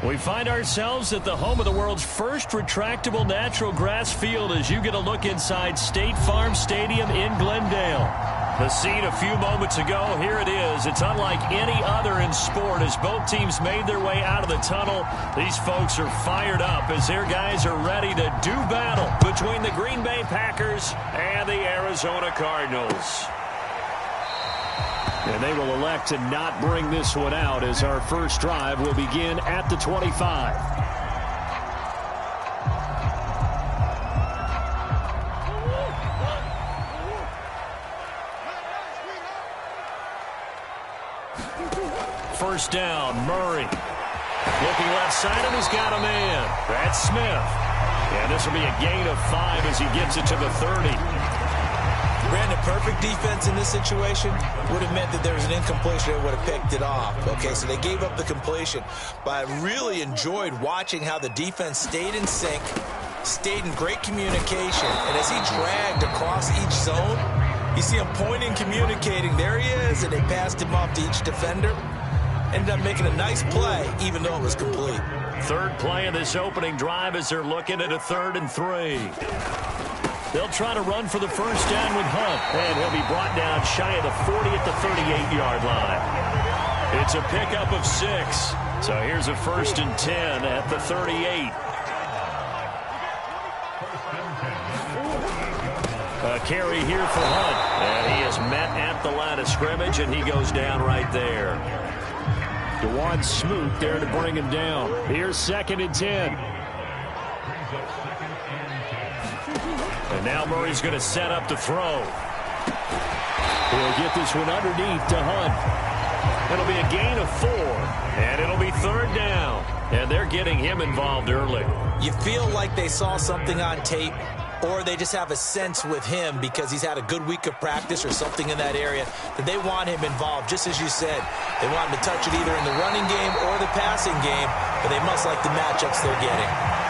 We find ourselves at the home of the world's first retractable natural grass field as you get a look inside State Farm Stadium in Glendale. The scene a few moments ago, here it is. It's unlike any other in sport as both teams made their way out of the tunnel. These folks are fired up as their guys are ready to do battle between the Green Bay Packers and the Arizona Cardinals. And they will elect to not bring this one out as our first drive will begin at the 25. First down, Murray. Looking left side, and he's got a man. That's Smith. And this will be a gain of 5 as he gets it to the 30. Brandon, perfect defense in this situation would have meant that there was an incompletion that would have picked it off. Okay, so they gave up the completion. But I really enjoyed watching how the defense stayed in sync, stayed in great communication. And as he dragged across each zone, you see him pointing, communicating. There he is, and they passed him off to each defender. Ended up making a nice play, even though it was complete. Third play of this opening drive as they're looking at a 3rd and 3. They'll try to run for the first down with Hunt, and he'll be brought down shy of the 40 at the 38-yard line. It's a pickup of 6. So here's a 1st and 10 at the 38. A carry here for Hunt, and he is met at the line of scrimmage, and he goes down right there. DeJuan Smoot there to bring him down. Here's 2nd and 10. And now Murray's going to set up to throw. He'll get this one underneath to Hunt. It'll be a gain of 4, and it'll be 3rd down. And they're getting him involved early. You feel like they saw something on tape, or they just have a sense with him because he's had a good week of practice or something in that area that they want him involved. Just as you said, they want him to touch it either in the running game or the passing game, but they must like the matchups they're getting.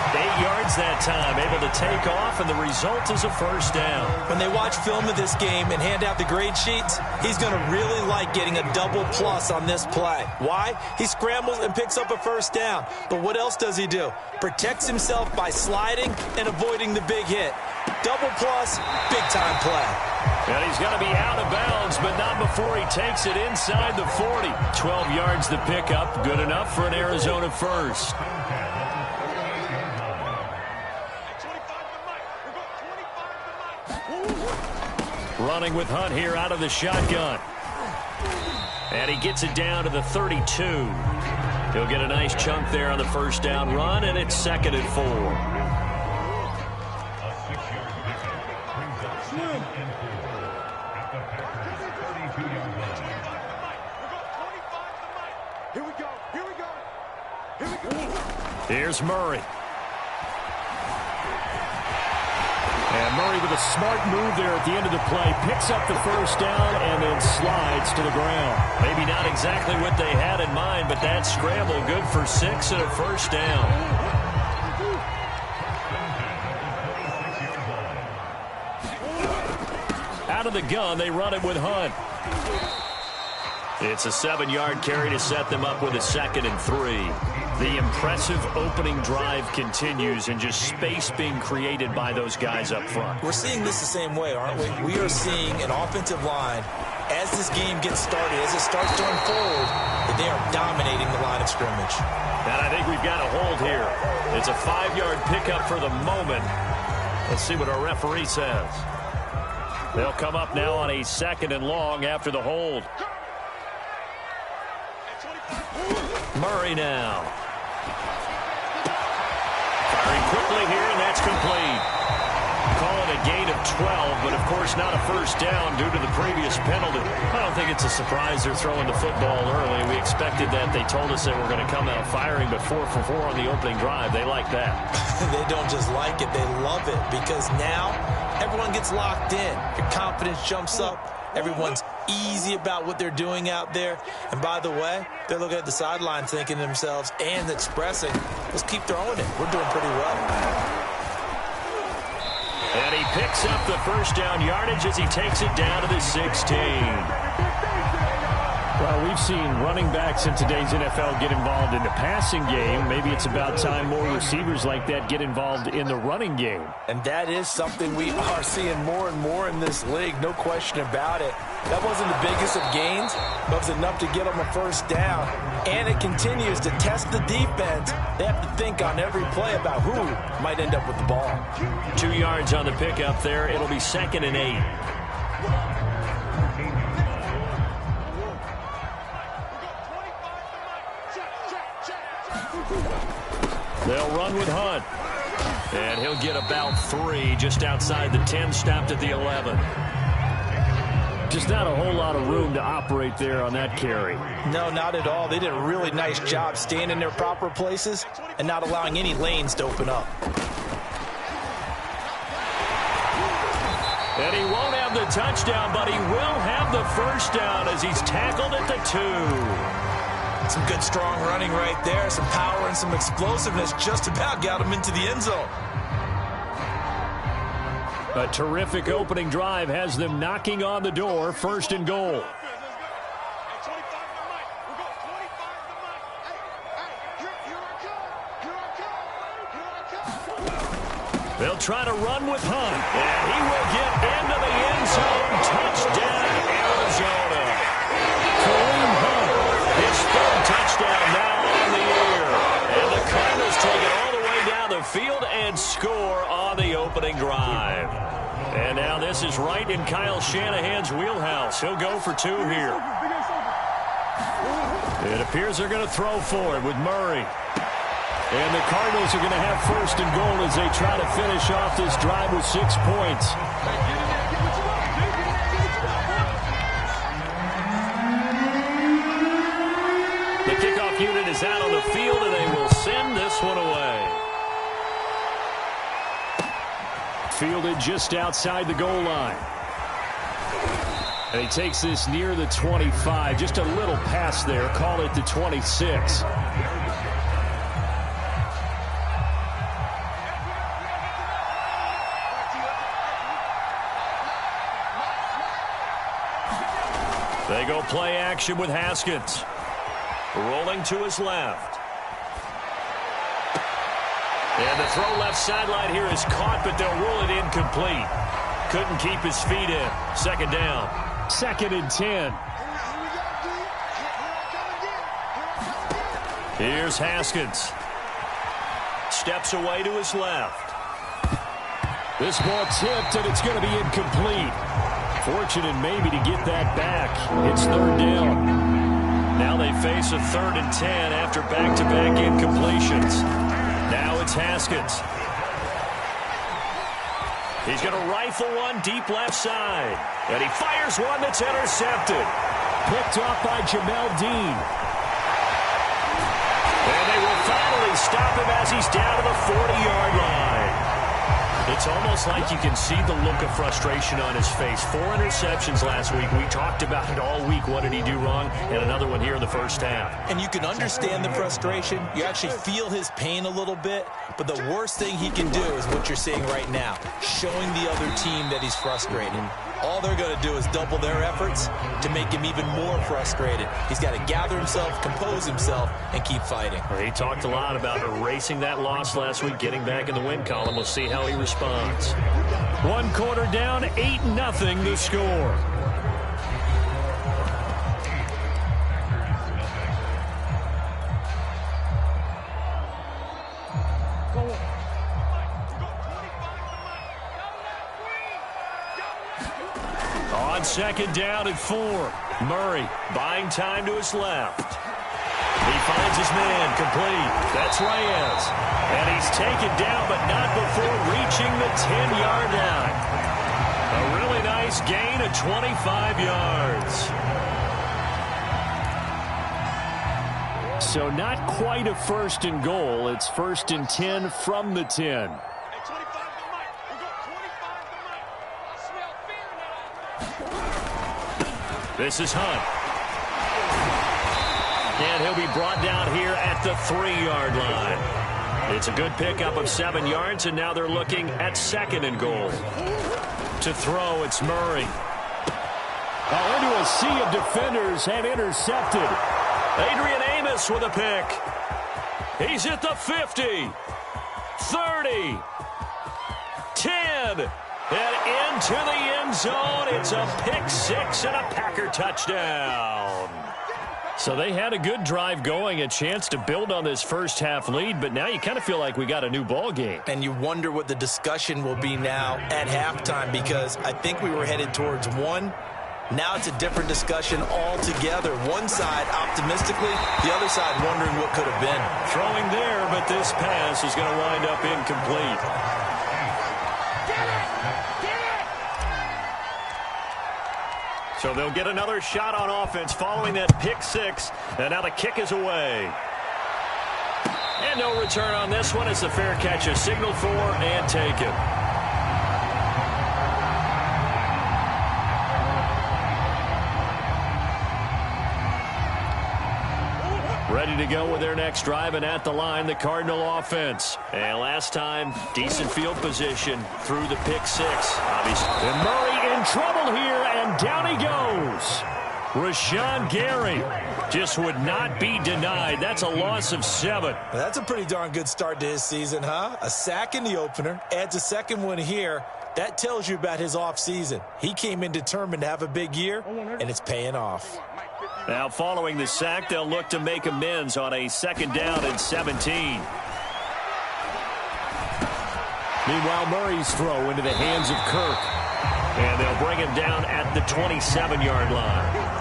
8 yards that time, able to take off, and the result is a first down. When they watch film of this game and hand out the grade sheets, he's going to really like getting a double plus on this play. Why? He scrambles and picks up a first down. But what else does he do? Protects himself by sliding and avoiding the big hit. Double plus, big-time play. And he's going to be out of bounds, but not before he takes it inside the 40. 12 yards the pickup, good enough for an Arizona first. Running with Hunt here out of the shotgun. And he gets it down to the 32. He'll get a nice chunk there on the first down run, and it's 2nd and 4. Here's Murray. And Murray with a smart move there at the end of the play. Picks up the first down and then slides to the ground. Maybe not exactly what they had in mind, but that scramble good for 6 and a first down. Out of the gun, they run it with Hunt. It's a 7-yard carry to set them up with a 2nd and 3. The impressive opening drive continues and just space being created by those guys up front. We're seeing this the same way, aren't we? We are seeing an offensive line, as this game gets started, as it starts to unfold, that they are dominating the line of scrimmage. And I think we've got a hold here. It's a 5-yard pickup for the moment. Let's see what our referee says. They'll come up now on a 2nd and long after the hold. Murray now. Firing quickly here, and that's complete. Call it a gain of 12, but of course not a first down due to the previous penalty. I don't think it's a surprise they're throwing the football early. We expected that. They told us they were going to come out firing, but 4 for 4 on the opening drive. They like that. They don't just like it, they love it, because now everyone gets locked in. Your confidence jumps up. Everyone's easy about what they're doing out there. And by the way, they're looking at the sideline thinking to themselves and expressing, let's keep throwing it. We're doing pretty well. And he picks up the first down yardage as he takes it down to the 16. Well, we've seen running backs in today's NFL get involved in the passing game. Maybe it's about time more receivers like that get involved in the running game. And that is something we are seeing more and more in this league, no question about it. That wasn't the biggest of gains, but it was enough to get them a first down. And it continues to test the defense. They have to think on every play about who might end up with the ball. 2 yards on the pickup there. It'll be 2nd and 8. They'll run with Hunt. And he'll get about 3 just outside the 10, stopped at the 11. Just not a whole lot of room to operate there on that carry. No, not at all. They did a really nice job staying in their proper places and not allowing any lanes to open up. And he won't have the touchdown, but he will have the first down as he's tackled at the 2. Some good, strong running right there. Some power and some explosiveness just about got him into the end zone. A terrific opening drive has them knocking on the door. 1st and goal. They'll try to run with Hunt, and he will get into the end zone. Touchdown, Arizona. Kareem Hunt, his 3rd touchdown now on the year. And the Cardinals take it all the way down the field and score on the opening drive. And now this is right in Kyle Shanahan's wheelhouse. He'll go for 2 here. It appears they're going to throw for it with Murray. And the Cardinals are going to have 1st and goal as they try to finish off this drive with 6 points. The kickoff unit is out on the field, and they will send this one away. Fielded just outside the goal line. And he takes this near the 25. Just a little pass there. Call it the 26. They go play action with Haskins. Rolling to his left. And the throw left sideline here is caught, but they'll rule it incomplete. Couldn't keep his feet in. 2nd down. 2nd and 10. Here's Haskins. Steps away to his left. This ball tipped, and it's going to be incomplete. Fortunate maybe to get that back. It's 3rd down. Now they face a 3rd and 10 after back-to-back incompletions. Now it's Haskins. He's going to rifle one deep left side. And he fires one that's intercepted. Picked off by Jamel Dean. And they will finally stop him as he's down to the 40-yard line. It's almost like you can see the look of frustration on his face. 4 interceptions last week. We talked about it all week. What did he do wrong? And another one here in the first half. And you can understand the frustration. You actually feel his pain a little bit. But the worst thing he can do is what you're seeing right now, showing the other team that he's frustrated. All they're going to do is double their efforts to make him even more frustrated. He's got to gather himself, compose himself, and keep fighting. Well, he talked a lot about erasing that loss last week, getting back in the win column. We'll see how he responds. 1 quarter down, 8-0 to score. On 2nd down at 4. Murray buying time to his left. He finds his man complete. That's Reyes. And he's taken down, but not before reaching the 10-yard line. A really nice gain of 25 yards. So not quite a 1st and goal. It's 1st and 10 from the 10. This is Hunt. And he'll be brought down here at the 3-yard line. It's a good pickup of 7 yards, and now they're looking at 2nd and goal. To throw, it's Murray. Into a sea of defenders and intercepted. Adrian Amos with a pick. He's at the 50, 30, 10, and into the end zone. It's a pick six and a Packer touchdown. So they had a good drive going, a chance to build on this first half lead, but now you kind of feel like we got a new ball game. And you wonder what the discussion will be now at halftime, because I think we were headed towards one. Now it's a different discussion altogether. One side optimistically, the other side wondering what could have been. Throwing there, but this pass is going to wind up incomplete. So they'll get another shot on offense following that pick six. And now the kick is away. And no return on this one as the fair catch is signaled for and taken. Ready to go with their next drive, and at the line, the Cardinal offense. And last time, decent field position through the pick six. Obviously. And Murray in trouble here, and down he goes. Rashawn Gary just would not be denied. That's a loss of 7. Well, that's a pretty darn good start to his season, huh? A sack in the opener, adds a second one here. That tells you about his offseason. He came in determined to have a big year, and it's paying off. Now, following the sack, they'll look to make amends on a 2nd down and 17. Meanwhile, Murray's throw into the hands of Kirk. And they'll bring him down at the 27-yard line.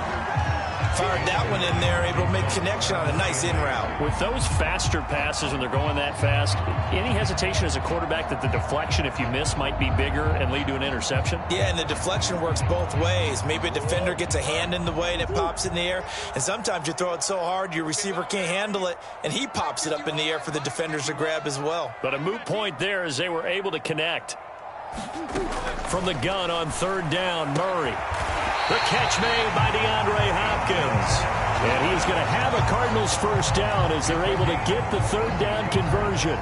Fired that one in there, able to make connection on a nice in route. With those faster passes when they're going that fast, any hesitation as a quarterback that the deflection, if you miss, might be bigger and lead to an interception? Yeah, and the deflection works both ways. Maybe a defender gets a hand in the way and it pops in the air. And sometimes you throw it so hard your receiver can't handle it, and he pops it up in the air for the defenders to grab as well. But a moot point there as they were able to connect. From the gun on 3rd down, Murray. The catch made by DeAndre Hopkins. And he's going to have a Cardinals first down as they're able to get the 3rd down conversion.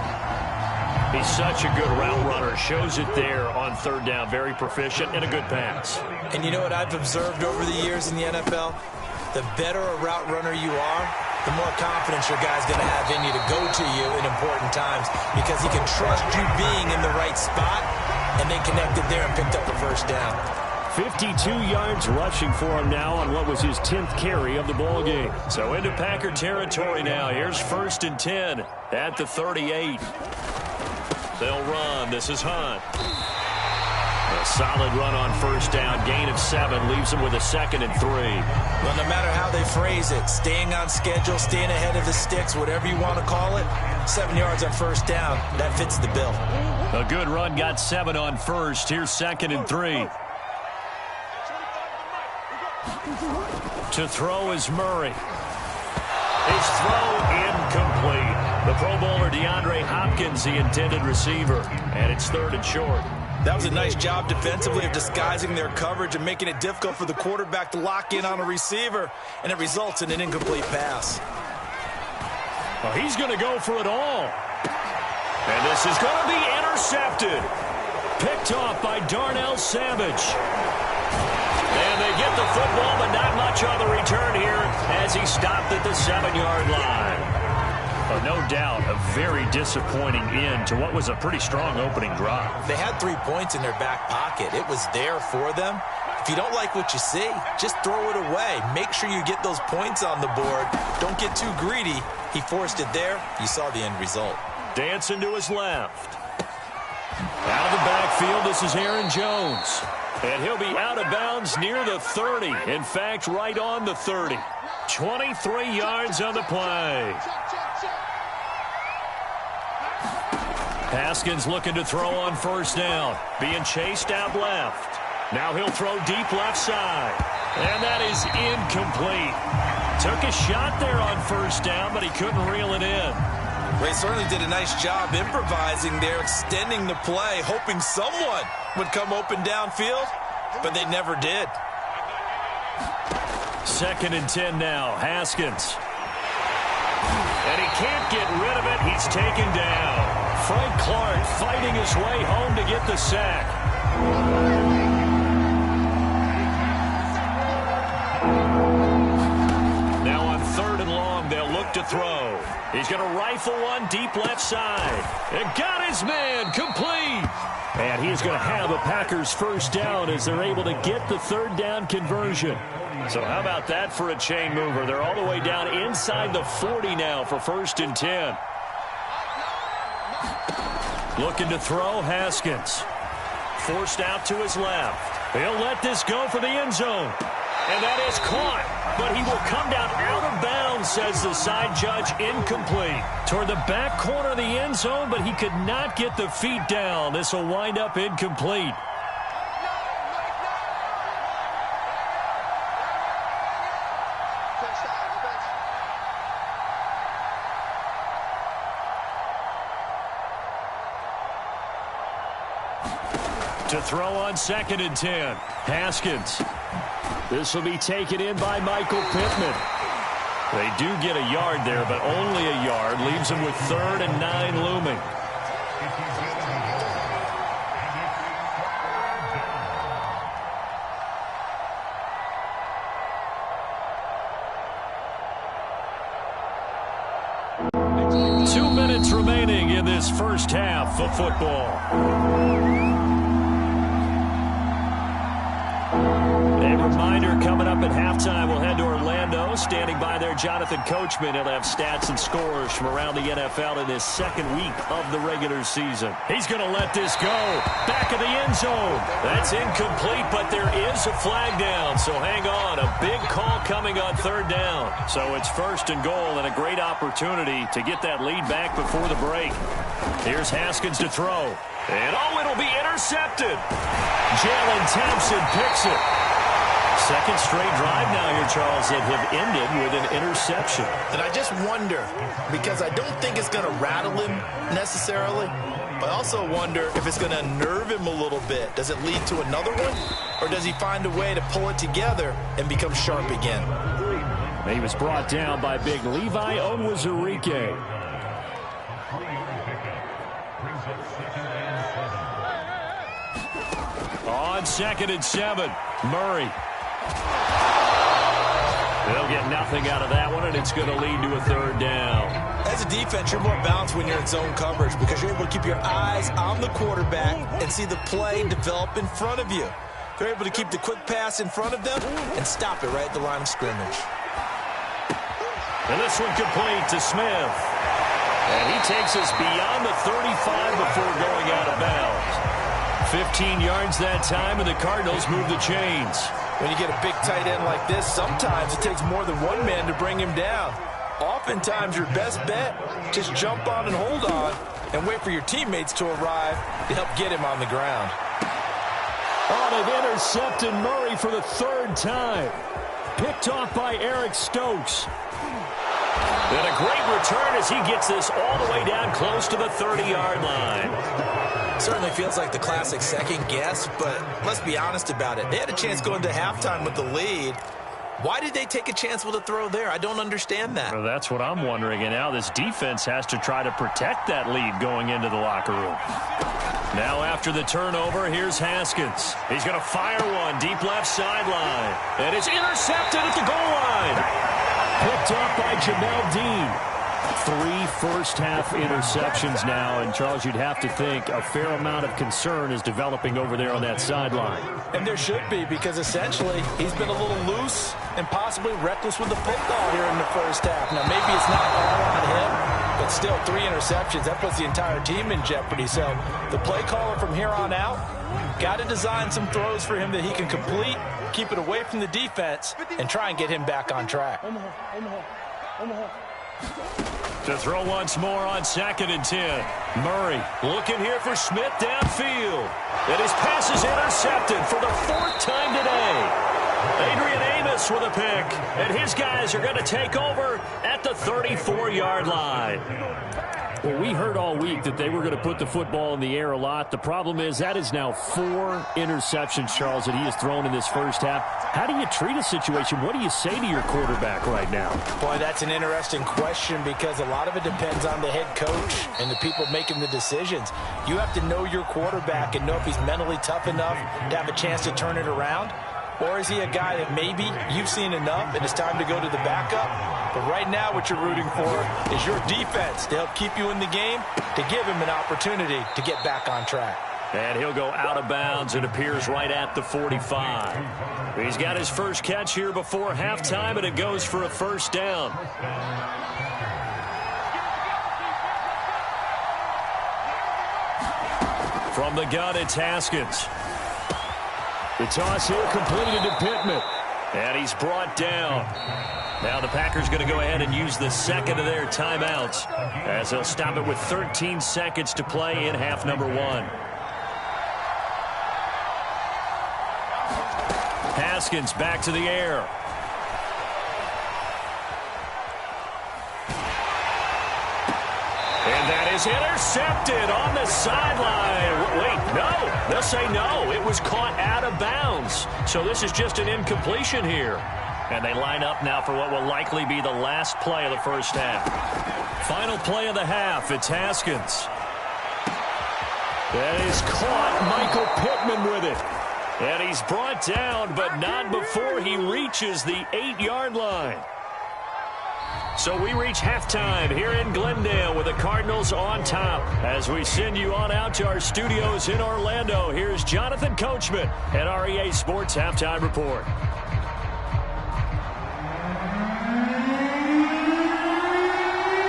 He's such a good route runner. Shows it there on 3rd down. Very proficient and a good pass. And you know what I've observed over the years in the NFL? The better a route runner you are, the more confidence your guy's going to have in you to go to you in important times, because he can trust you being in the right spot, and they connected there and picked up a first down. 52 yards rushing for him now on what was his 10th carry of the ball game. So into Packer territory now. Here's 1st and 10 at the 38. They'll run. This is Hunt. A solid run on 1st down. Gain of 7 leaves them with a 2nd and 3. Well, no matter how they phrase it, staying on schedule, staying ahead of the sticks, whatever you want to call it, 7 yards on 1st down, that fits the bill. A good run, got 7 on 1st. Here's 2nd and 3. To throw is Murray. His throw incomplete. The Pro Bowler DeAndre Hopkins, the intended receiver. And it's 3rd and short. That was a nice job defensively of disguising their coverage and making it difficult for the quarterback to lock in on a receiver. And it results in an incomplete pass. Well, he's going to go for it all. And this is going to be intercepted. Picked off by Darnell Savage. And they get the football, but not much on the return here as he stopped at the 7-yard line. Well, no doubt a very disappointing end to what was a pretty strong opening drive. They had 3 points in their back pocket. It was there for them. If you don't like what you see, just throw it away. Make sure you get those points on the board. Don't get too greedy. He forced it there. You saw the end result. Dancing to his left. Out of the backfield, this is Aaron Jones. And he'll be out of bounds near the 30. In fact, right on the 30. 23 yards on the play. Haskins looking to throw on 1st down. Being chased out left. Now he'll throw deep left side. And that is incomplete. Took a shot there on 1st down, but he couldn't reel it in. Ray certainly did a nice job improvising there, extending the play, hoping someone would come open downfield, but they never did. 2nd and 10 now. Haskins. And he can't get rid of it. He's taken down. Frank Clark fighting his way home to get the sack. to throw. He's going to rifle one deep left side. And got his man complete. And he's going to have a Packers first down as they're able to get the third down conversion. So how about that for a chain mover? They're all the way down inside the 40 now for 1st and 10. Looking to throw, Haskins. Forced out to his left. He'll let this go for the end zone. And that is caught. But he will come down out of bounds, says the side judge, incomplete. Toward the back corner of the end zone, but he could not get the feet down. This will wind up incomplete. To throw on 2nd and 10. Haskins. This will be taken in by Michael Pittman. They do get a yard there, but only a yard. Leaves them with 3rd and 9 looming. Two minutes remaining in this first half of football. Reminder, coming up at halftime, we'll head to Orlando. Standing by there, Jonathan Coachman. He'll have stats and scores from around the NFL in this second week of the regular season. He's going to let this go. Back of the end zone. That's incomplete, but there is a flag down. So hang on. A big call coming on 3rd down. So it's 1st and goal and a great opportunity to get that lead back before the break. Here's Haskins to throw. And it'll be intercepted. Jalen Thompson picks it. Second straight drive now here, Charles, that have ended with an interception. And I just wonder, because I don't think it's going to rattle him necessarily, but I also wonder if it's going to nerve him a little bit. Does it lead to another one? Or does he find a way to pull it together and become sharp again? He was brought down by big Levi Onwuzurike. On 2nd and 7, Murray. They'll get nothing out of that one, and it's going to lead to a 3rd down. As a defense, you're more balanced when you're in zone coverage because you're able to keep your eyes on the quarterback and see the play develop in front of you. They're able to keep the quick pass in front of them and stop it right at the line of scrimmage. And this one complete to Smith. And he takes us beyond the 35 before going out of bounds. 15 yards that time, and the Cardinals move the chains. When you get a big tight end like this, sometimes it takes more than one man to bring him down. Oftentimes, your best bet, just jump on and hold on and wait for your teammates to arrive to help get him on the ground. Oh, they've intercepted Murray for the 3rd time. Picked off by Eric Stokes. And a great return as he gets this all the way down close to the 30-yard line. Certainly feels like the classic second guess, but let's be honest about it. They had a chance going to halftime with the lead. Why did they take a chance with a throw there? I don't understand that. Well, that's what I'm wondering. And now this defense has to try to protect that lead going into the locker room. Now after the turnover, here's Haskins. He's going to fire one deep left sideline. And it's intercepted at the goal line. Picked up by Jamel Dean. 3 first-half interceptions now, and Charles, you'd have to think a fair amount of concern is developing over there on that sideline. And there should be, because essentially he's been a little loose and possibly reckless with the football here in the first half. Now, maybe it's not all on him, but still 3 interceptions. That puts the entire team in jeopardy. So the play caller from here on out got to design some throws for him that he can complete, keep it away from the defense, and try and get him back on track. To throw once more on 2nd and 10. Murray looking here for Smith downfield. And his pass is intercepted for the 4th time today. Adrian Amos with a pick. And his guys are going to take over at the 34-yard line. Well, we heard all week that they were going to put the football in the air a lot. The problem is that is now 4 interceptions, Charles, that he has thrown in this first half. How do you treat a situation? What do you say to your quarterback right now? Boy, that's an interesting question because a lot of it depends on the head coach and the people making the decisions. You have to know your quarterback and know if he's mentally tough enough to have a chance to turn it around. Or is he a guy that maybe you've seen enough and it's time to go to the backup? But right now what you're rooting for is your defense to help keep you in the game, to give him an opportunity to get back on track. And he'll go out of bounds. It appears right at the 45. He's got his first catch here before halftime, and it goes for a first down. From the gun, it's Haskins. The toss here completed to Pittman. And he's brought down. Now the Packers going to go ahead and use the second of their timeouts as they'll stop it with 13 seconds to play in half number 1. Haskins back to the air. And that is intercepted on the sideline. Wait, no. They'll say no. It was caught out of bounds. So this is just an incompletion here. And they line up now for what will likely be the last play of the first half. Final play of the half. It's Haskins. That is caught. Michael Pittman with it. And he's brought down, but not before he reaches the 8-yard line. So we reach halftime here in Glendale with the Cardinals on top. As we send you on out to our studios in Orlando, here's Jonathan Coachman at REA Sports Halftime Report.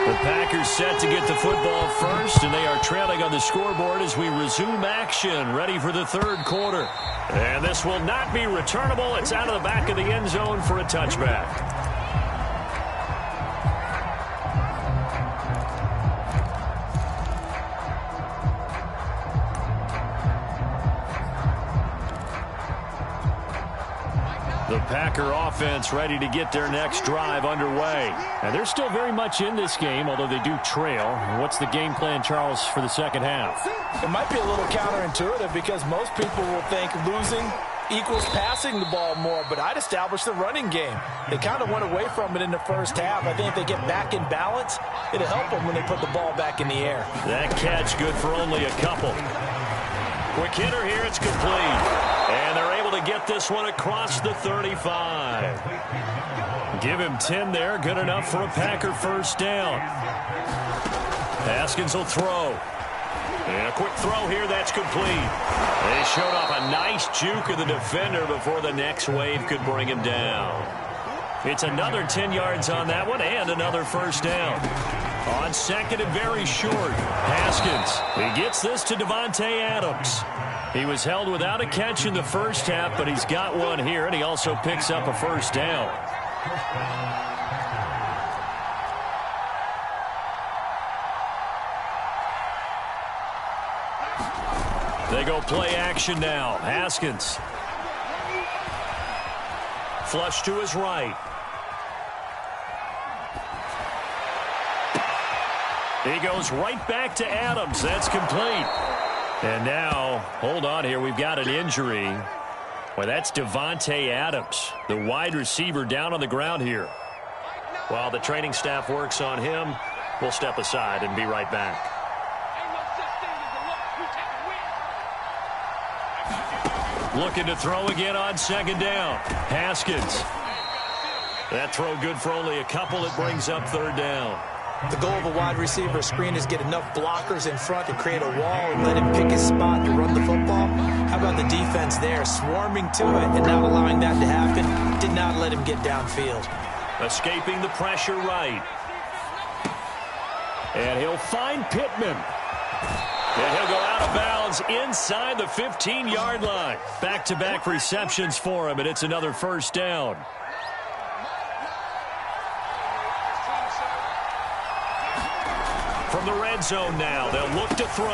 The Packers set to get the football first, and they are trailing on the scoreboard as we resume action, ready for the third quarter. And this will not be returnable. It's out of the back of the end zone for a touchback. The Packer offense ready to get their next drive underway. And they're still very much in this game, although they do trail. What's the game plan, Charles, for the second half? It might be a little counterintuitive because most people will think losing equals passing the ball more, but I'd establish the running game. They kind of went away from it in the first half. I think if they get back in balance, it'll help them when they put the ball back in the air. That catch good for only a couple. Quick hitter here, it's complete. And they're able to get this one across the 35. Give him 10 there, good enough for a Packer first down. Haskins will throw. And a quick throw here, that's complete. They showed off a nice juke of the defender before the next wave could bring him down. It's another 10 yards on that one and another first down. On second and very short, Haskins. He gets this to Davante Adams. He was held without a catch in the first half, but he's got one here, and he also picks up a first down. They go play action now. Haskins. Flush to his right. He goes right back to Adams. That's complete. And now, hold on here, we've got an injury. Well, that's Davante Adams, the wide receiver down on the ground here. While the training staff works on him, we'll step aside and be right back. Looking to throw again on second down. Haskins. That throw good for only a couple. It brings up third down. The goal of a wide receiver screen is get enough blockers in front to create a wall and let him pick his spot to run the football. How about the defense there, swarming to it and not allowing that to happen? Did not let him get downfield. Escaping the pressure right. And he'll find Pittman. And he'll go out of bounds inside the 15-yard line. Back-to-back receptions for him, and it's another first down. From the red zone now, they'll look to throw.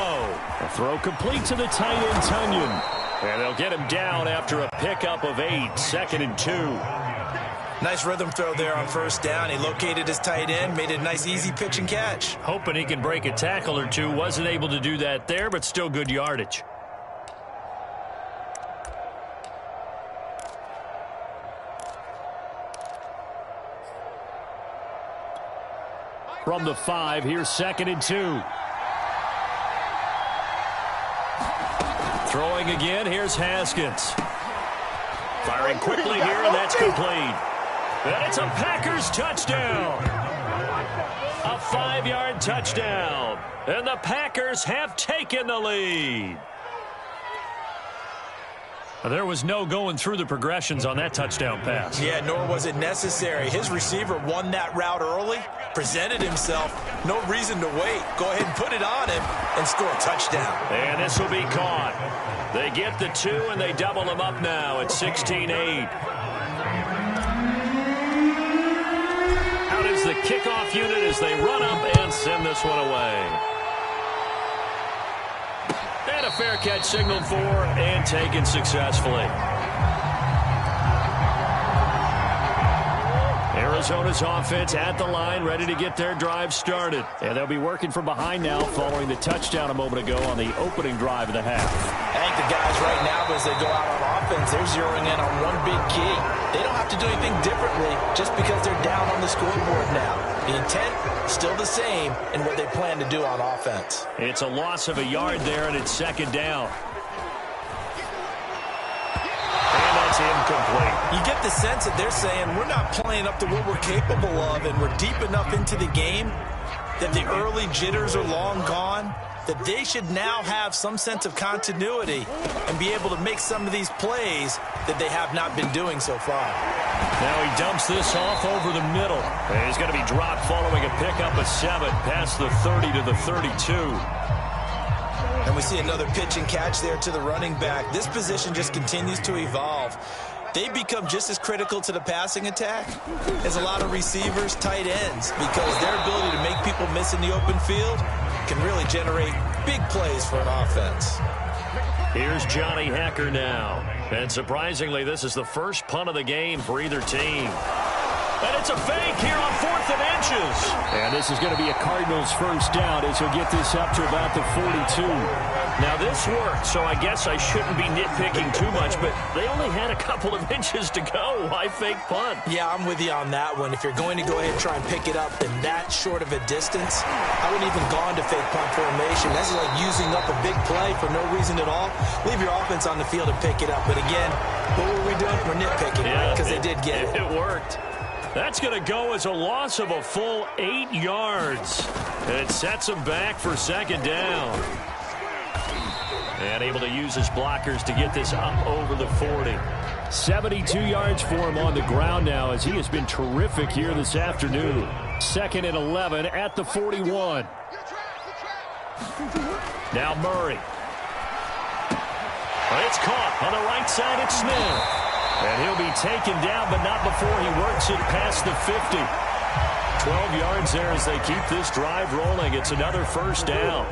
A throw complete to the tight end, Tunyon. And they'll get him down after a pickup of 8, 2nd and 2. Nice rhythm throw there on first down. He located his tight end, made it a nice easy pitch and catch. Hoping he can break a tackle or two. Wasn't able to do that there, but still good yardage. From the 5, here's 2nd and 2. Throwing again, here's Haskins. Firing quickly here, and that's complete. And it's a Packers touchdown. A 5-yard touchdown. And the Packers have taken the lead. There was no going through the progressions on that touchdown pass. Yeah, nor was it necessary. His receiver won that route early, presented himself. No reason to wait. Go ahead and put it on him and score a touchdown. And this will be caught. They get the 2, and they double them up now at 16-8. Out is the kickoff unit as they run up and send this one away. And a fair catch signaled for and taken successfully. Arizona's offense at the line, ready to get their drive started. And they'll be working from behind now following the touchdown a moment ago on the opening drive of the half. I think the guys right now, as they go out on offense, they're zeroing in on one big key. They don't have to do anything differently just because they're down on the scoreboard now. The intent, still the same in what they plan to do on offense. It's a loss of a yard there, and it's second down. And that's incomplete. You get the sense that they're saying we're not playing up to what we're capable of, and we're deep enough into the game that the early jitters are long gone, that they should now have some sense of continuity and be able to make some of these plays that they have not been doing so far. Now he dumps this off over the middle. And he's going to be dropped following a pickup of 7 past the 30 to the 32. And we see another pitch and catch there to the running back. This position just continues to evolve. They become just as critical to the passing attack as a lot of receivers, tight ends, because their ability to make people miss in the open field can really generate big plays for an offense. Here's Johnny Hekker now. And surprisingly, this is the first punt of the game for either team. And it's a fake here on 4th and inches. And this is going to be a Cardinals first down as he'll get this up to about the 42. Now, this worked, so I guess I shouldn't be nitpicking too much, but they only had a couple of inches to go. Why fake punt? Yeah, I'm with you on that one. If you're going to go ahead and try and pick it up in that short of a distance, I wouldn't even go into fake punt formation. That's like using up a big play for no reason at all. Leave your offense on the field and pick it up. But again, what were we doing? We're nitpicking, right? Because they did get it. It worked. That's going to go as a loss of a full 8 yards. It sets him back for second down. And able to use his blockers to get this up over the 40. 72 yards for him on the ground now as he has been terrific here this afternoon. 2nd and 11 at the 41. Now Murray. It's caught on the right side at Smith. And he'll be taken down, but not before he works it past the 50. 12 yards there as they keep this drive rolling. It's another first down.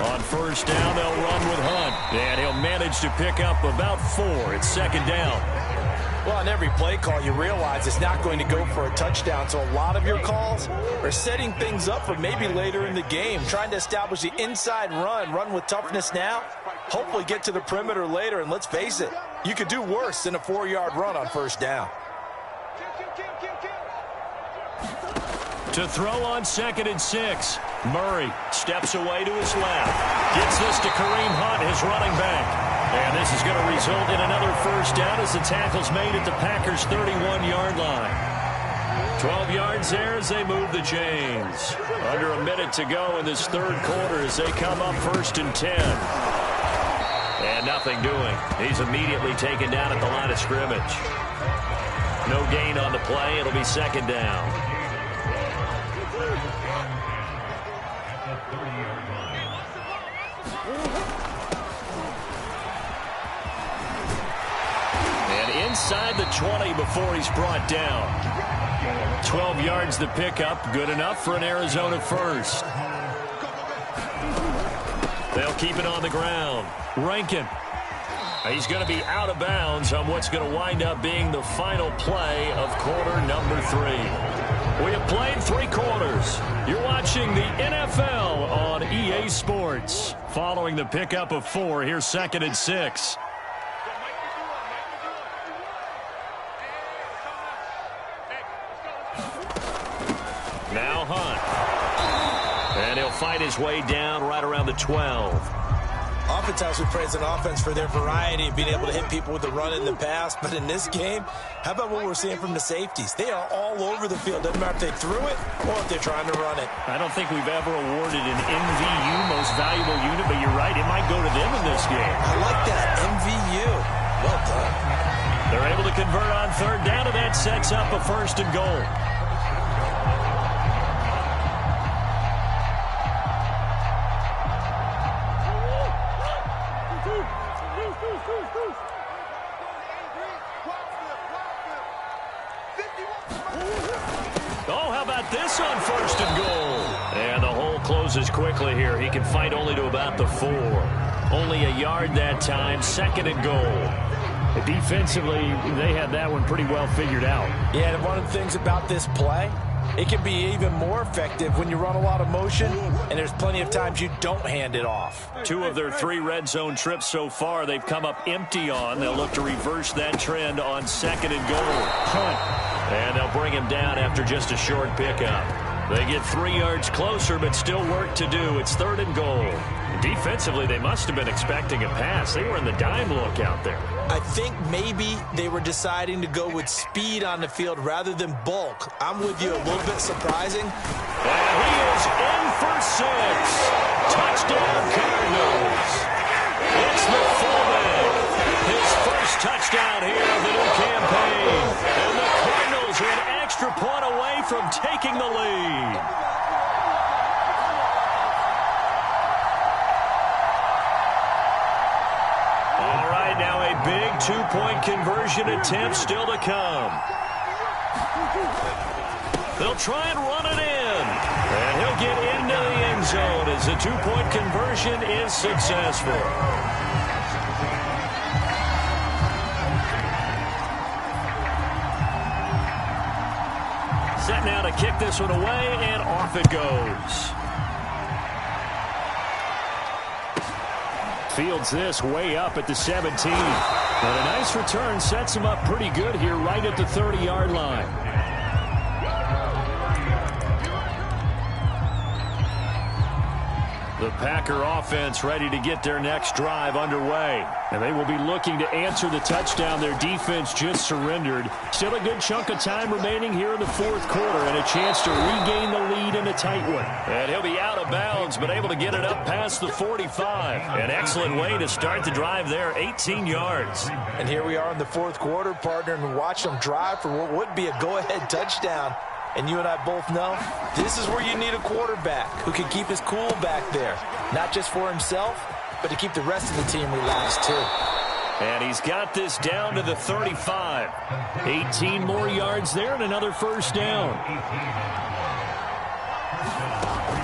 On first down, they'll run with Hunt. And he'll manage to pick up about 4. It's second down. Well, on every play call, you realize it's not going to go for a touchdown. So a lot of your calls are setting things up for maybe later in the game, trying to establish the inside run with toughness now, hopefully get to the perimeter later. And let's face it, you could do worse than a 4-yard run on first down. To throw on 2nd and 6. Murray steps away to his left. Gets this to Kareem Hunt, his running back. And this is going to result in another first down as the tackle's made at the Packers' 31-yard line. 12 yards there as they move the chains. Under a minute to go in this third quarter as they come up 1st and 10. And nothing doing. He's immediately taken down at the line of scrimmage. No gain on the play. It'll be second down. Inside the 20 before he's brought down. 12 yards the pickup. Good enough for an Arizona first. They'll keep it on the ground. Rankin. He's going to be out of bounds on what's going to wind up being the final play of quarter number 3. We have played 3 quarters. You're watching the NFL on EA Sports. Following the pickup of 4, here's 2nd and 6. Now Hunt. And he'll fight his way down right around the 12. oftentimes we praise an offense for their variety and being able to hit people with the run in the pass. But in this game, how about what we're seeing from the safeties? They are all over the field. Doesn't matter if they threw it or if they're trying to run it. I don't think we've ever awarded an MVU, most valuable unit, but you're right. It might go to them in this game. I like that. MVU. Well done. They're able to convert on third down, and that sets up a 1st and goal. Oh, how about this on 1st and goal? And the hole closes quickly here. He can fight only to about the 4. Only a yard that time, 2nd and goal. Defensively, they had that one pretty well figured out. Yeah, and one of the things about this play, it can be even more effective when you run a lot of motion, and there's plenty of times you don't hand it off. 2 of their 3 red zone trips so far, they've come up empty on. They'll look to reverse that trend on 2nd and goal. Punt. And they'll bring him down after just a short pickup. They get 3 yards closer, but still work to do. It's 3rd and goal. Defensively, they must have been expecting a pass. They were in the dime look out there. I think maybe they were deciding to go with speed on the field rather than bulk. I'm with you, a little bit surprising. And he is in for 6. Touchdown, Cardinals. It's the fullback. His first touchdown here of the new campaign. And the Cardinals are an extra point away from taking the lead. Now a big 2-point conversion attempt still to come. They'll try and run it in. And he'll get into the end zone as the 2-point conversion is successful. Set now to kick this one away, and off it goes. Fields this way up at the 17. But a nice return sets him up pretty good here right at the 30-yard line. The Packer offense ready to get their next drive underway. And they will be looking to answer the touchdown their defense just surrendered. Still a good chunk of time remaining here in the 4th quarter and a chance to regain the lead in a tight one. And he'll be out of bounds, but able to get it up past the 45. An excellent way to start the drive there, 18 yards. And here we are in the 4th quarter, partner, and watch them drive for what would be a go-ahead touchdown. And you and I both know this is where you need a quarterback who can keep his cool back there. Not just for himself, but to keep the rest of the team relaxed too. And he's got this down to the 35. 18 more yards there and another 1st down.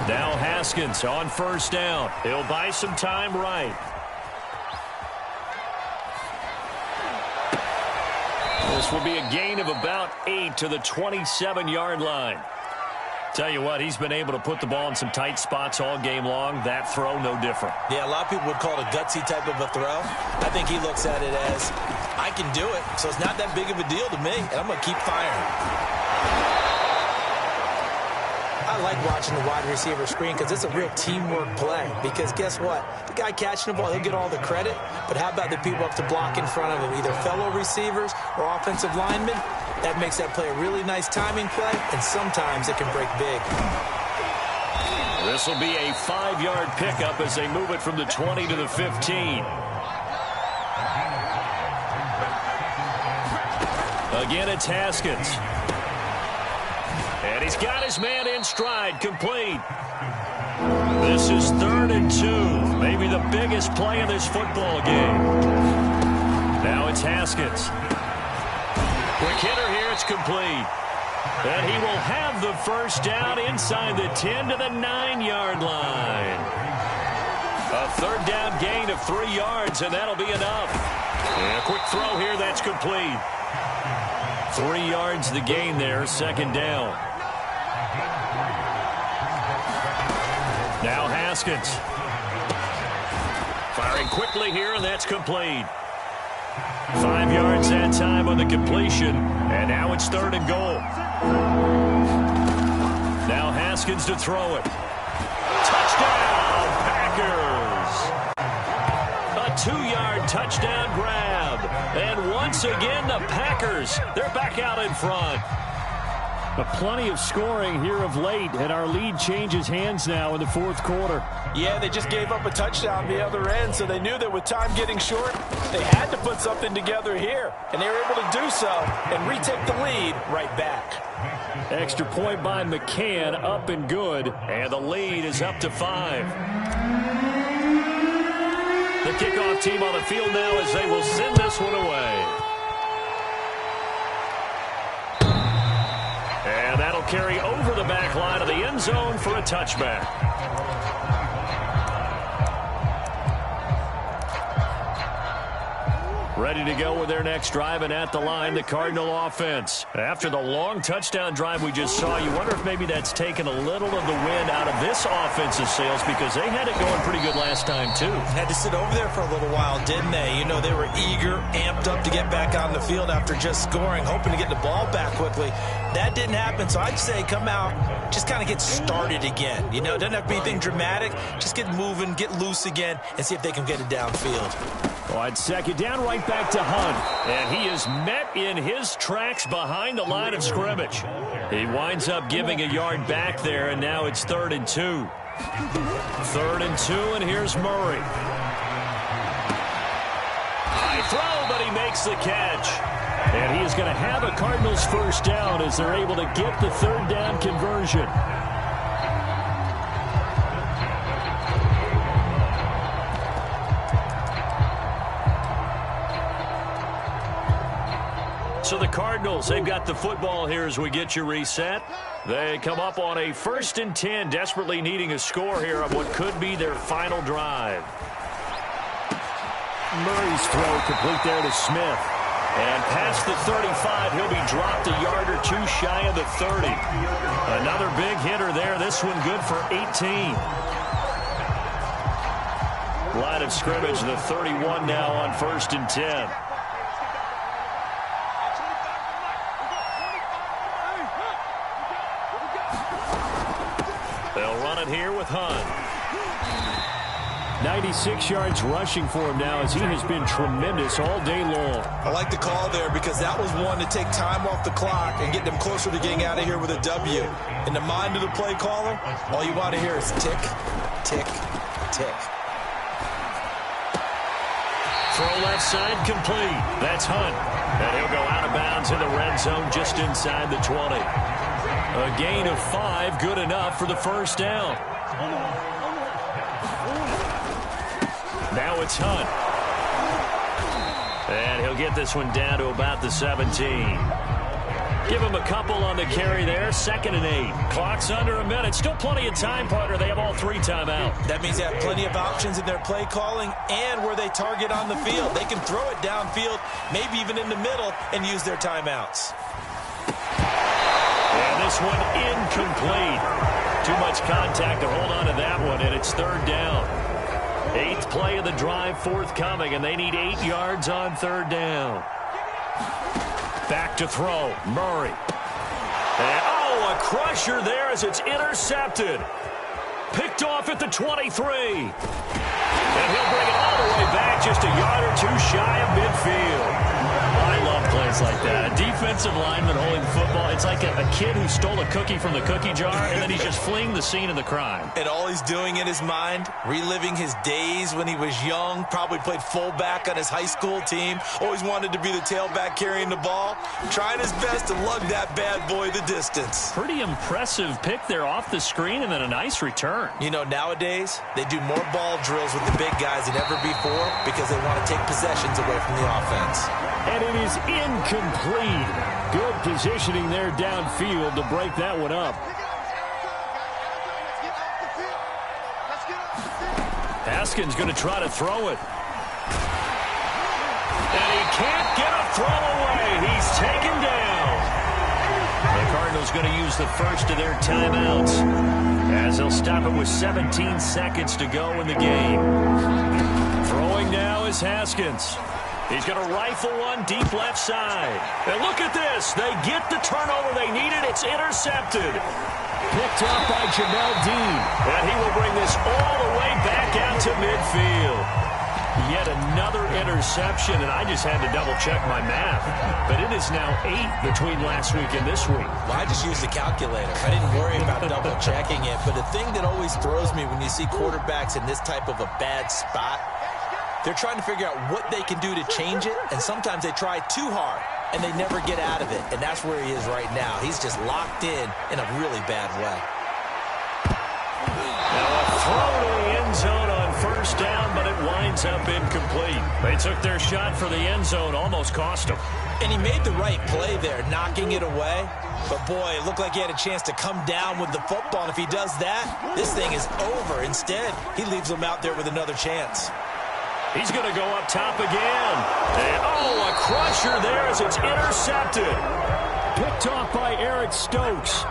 Now Haskins on 1st down. He'll buy some time right. This will be a gain of about 8 to the 27-yard line. Tell you what, he's been able to put the ball in some tight spots all game long. That throw, no different. Yeah, a lot of people would call it a gutsy type of a throw. I think he looks at it as, I can do it, so it's not that big of a deal to me, and I'm going to keep firing. I like watching the wide receiver screen because it's a real teamwork play. Because guess what? The guy catching the ball, he'll get all the credit. But how about the people up to block in front of him? Either fellow receivers or offensive linemen. That makes that play a really nice timing play. And sometimes it can break big. This will be a 5-yard pickup as they move it from the 20 to the 15. Again, it's Haskins. And he's got his man in stride, complete. This is 3rd and 2. Maybe the biggest play in this football game. Now it's Haskins. Quick hitter here, it's complete. And he will have the 1st down inside the 10 to the 9-yard line. A 3rd down gain of 3 yards, and that'll be enough. And a quick throw here, that's complete. 3 yards the gain there, 2nd down. Now Haskins. Firing quickly here, and that's complete. 5 yards that time on the completion, and now it's 3rd and goal. Now Haskins to throw it. Touchdown, Packers! 2-yard touchdown grab. And once again, the Packers, they're back out in front. Plenty of scoring here of late, and our lead changes hands now in the fourth quarter. Yeah, they just gave up a touchdown the other end, so they knew that with time getting short, they had to put something together here. And they were able to do so and retake the lead right back. Extra point by McCann, up and good, and the lead is up to 5. The kickoff team on the field now as they will send this one away. And that'll carry over the back line of the end zone for a touchback. Ready to go with their next drive, and at the line, the Cardinal offense. After the long touchdown drive we just saw, you wonder if maybe that's taken a little of the wind out of this offensive sails, because they had it going pretty good last time, too. Had to sit over there for a little while, didn't they? You know, they were eager, amped up to get back on the field after just scoring, hoping to get the ball back quickly. That didn't happen, so I'd say come out, just kind of get started again. You know, it doesn't have to be anything dramatic. Just get moving, get loose again, and see if they can get it downfield. On second down, right back to Hunt. And he is met in his tracks behind the line of scrimmage. He winds up giving a yard back there, and now it's 3rd and 2. 3rd and 2, and here's Murray. High throw, but he makes the catch. And he is going to have a Cardinals first down as they're able to get the 3rd down conversion. So the Cardinals, they've got the football here as we get you reset. They come up on a 1st and 10, desperately needing a score here on what could be their final drive. Murray's throw complete there to Smith. And past the 35, he'll be dropped a yard or two shy of the 30. Another big hitter there. This one good for 18. Line of scrimmage, the 31 now on 1st and 10. They'll run it here with Hunt. 96 yards rushing for him now as he has been tremendous all day long. I like the call there because that was one to take time off the clock and get them closer to getting out of here with a W. In the mind of the play caller, all you want to hear is tick, tick, tick. Throw left side complete. That's Hunt. And he'll go out of bounds in the red zone just inside the 20. A gain of 5, good enough for the first down. Now it's Hunt. And he'll get this one down to about the 17. Give him a couple on the carry there. 2nd and 8. Clock's under a minute. Still plenty of time, partner. They have all 3 timeouts. That means they have plenty of options in their play calling and where they target on the field. They can throw it downfield, maybe even in the middle, and use their timeouts. And this one incomplete. Too much contact to hold on to that one, and it's 3rd down. 8th play of the drive forthcoming, and they need 8 yards on 3rd down. Back to throw, Murray. And, a crusher there as it's intercepted. Picked off at the 23. And he'll bring it all the way back just a yard or 2 shy of midfield. I love plays like that. A defensive lineman holding the football. It's like a kid who stole a cookie from the cookie jar, and then he's just fleeing the scene of the crime. And all he's doing in his mind, reliving his days when he was young, probably played fullback on his high school team, always wanted to be the tailback carrying the ball, trying his best to lug that bad boy the distance. Pretty impressive pick there off the screen, and then a nice return. You know, nowadays, they do more ball drills with the big guys than ever before because they want to take possessions away from the offense. And it is incomplete. Good positioning there downfield to break that one up. Haskins going to try to throw it. And he can't get a throw away. He's taken down. The Cardinals going to use the first of their timeouts as they'll stop it with 17 seconds to go in the game. Throwing now is Haskins. He's going to rifle one deep left side. And look at this. They get the turnover they needed. It's intercepted. Picked up by Jamel Dean. And he will bring this all the way back out to midfield. Yet another interception, and I just had to double-check my math. But it is now 8 between last week and this week. Well, I just used the calculator. I didn't worry about double-checking it. But the thing that always throws me when you see quarterbacks in this type of a bad spot, they're trying to figure out what they can do to change it, and sometimes they try too hard, and they never get out of it. And that's where he is right now. He's just locked in a really bad way. Now a throw to the end zone on first down, but it winds up incomplete. They took their shot for the end zone, almost cost them. And he made the right play there, knocking it away. But, boy, it looked like he had a chance to come down with the football. And if he does that, this thing is over. Instead, he leaves him out there with another chance. He's going to go up top again. And, a crusher there as it's intercepted. Picked off by Eric Stokes.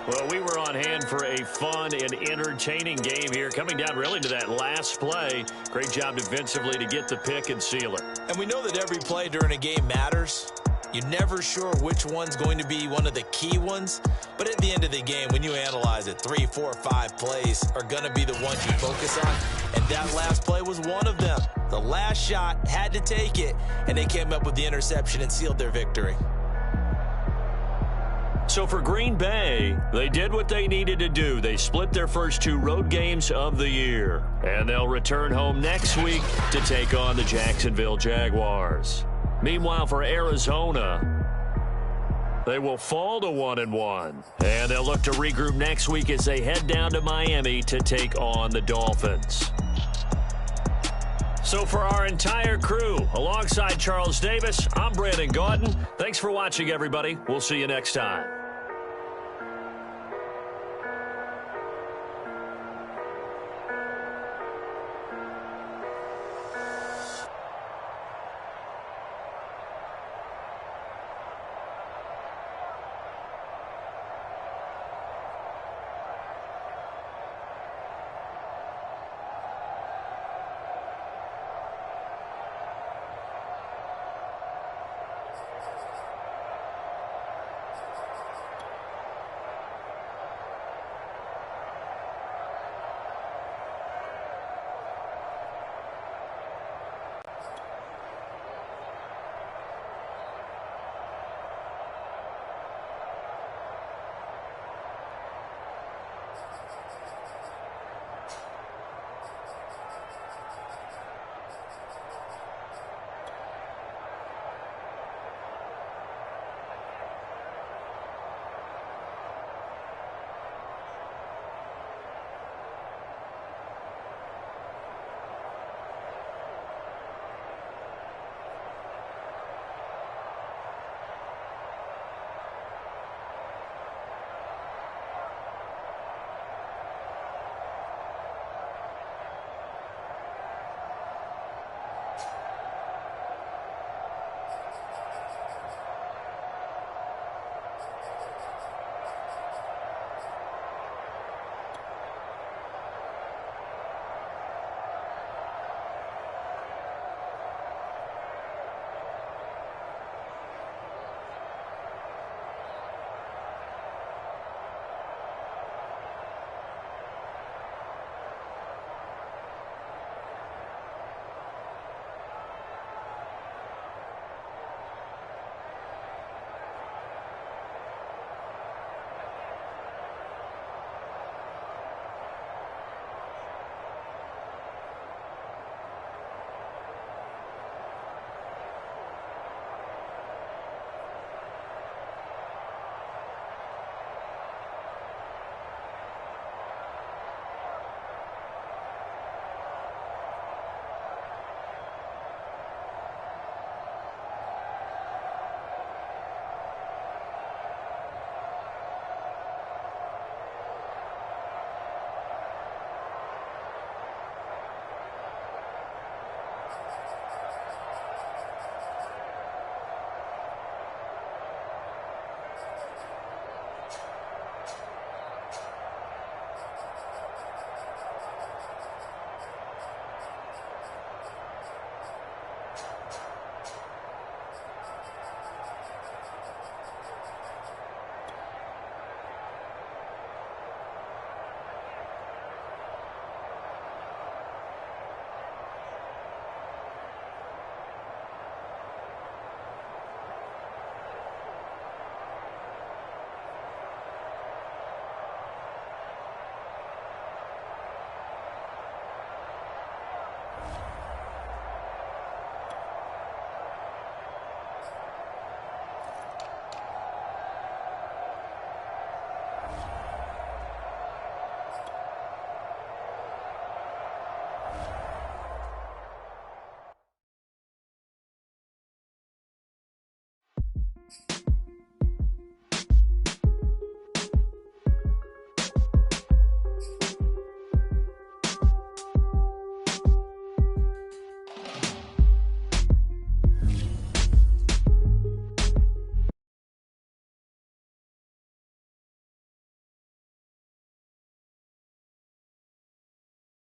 Well, we were on hand for a fun and entertaining game here, coming down really to that last play. Great job defensively to get the pick and seal it. And we know that every play during a game matters. You're never sure which one's going to be one of the key ones. But at the end of the game, when you analyze it, 3, 4, 5 plays are going to be the ones you focus on. And that last play was one of them. The last shot had to take it, and they came up with the interception and sealed their victory. So for Green Bay, they did what they needed to do. They split their first 2 road games of the year. And they'll return home next week to take on the Jacksonville Jaguars. Meanwhile, for Arizona, they will fall to 1-1. And they'll look to regroup next week as they head down to Miami to take on the Dolphins. So for our entire crew, alongside Charles Davis, I'm Brandon Gaudin. Thanks for watching, everybody. We'll see you next time.